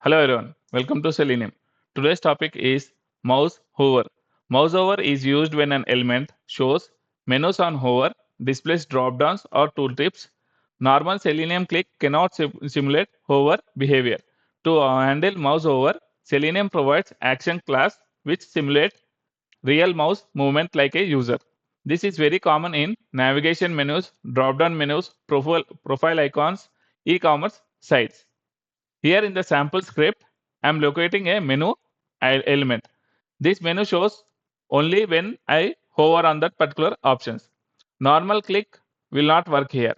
Hello everyone, welcome to Selenium. Today's topic is mouse hover. Mouse hover is used when an element shows menus on hover, displays dropdowns or tooltips. Normal Selenium click cannot simulate hover behavior. To handle mouse hover, Selenium provides action class which simulates real mouse movement like a user. This is very common in navigation menus, drop-down menus, profile icons, e-commerce sites. Here in the sample script, I am locating a menu element. This menu shows only when I hover on that particular options. Normal click will not work here.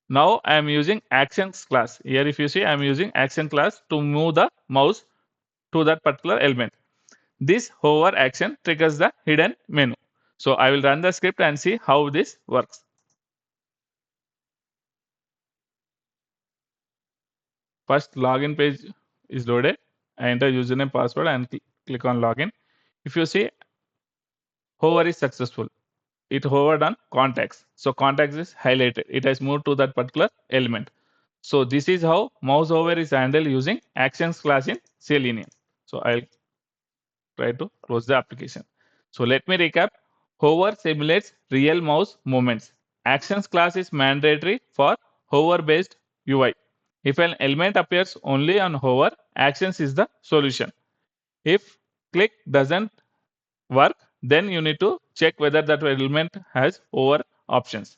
Now I am using actions class. Here if you see I am using action class to move the mouse to that particular element. This hover action triggers the hidden menu. So I will run the script and see how this works. First login page is loaded. I enter username password and click on login. If you see hover is successful, it hovered on contacts. So contacts is highlighted. It has moved to that particular element. So this is how mouse hover is handled using actions class in Selenium. So I'll try to close the application. So let me recap. Hover simulates real mouse movements. Actions class is mandatory for hover based UI. If an element appears only on hover, actions is the solution. If click doesn't work, then you need to check whether that element has hover options.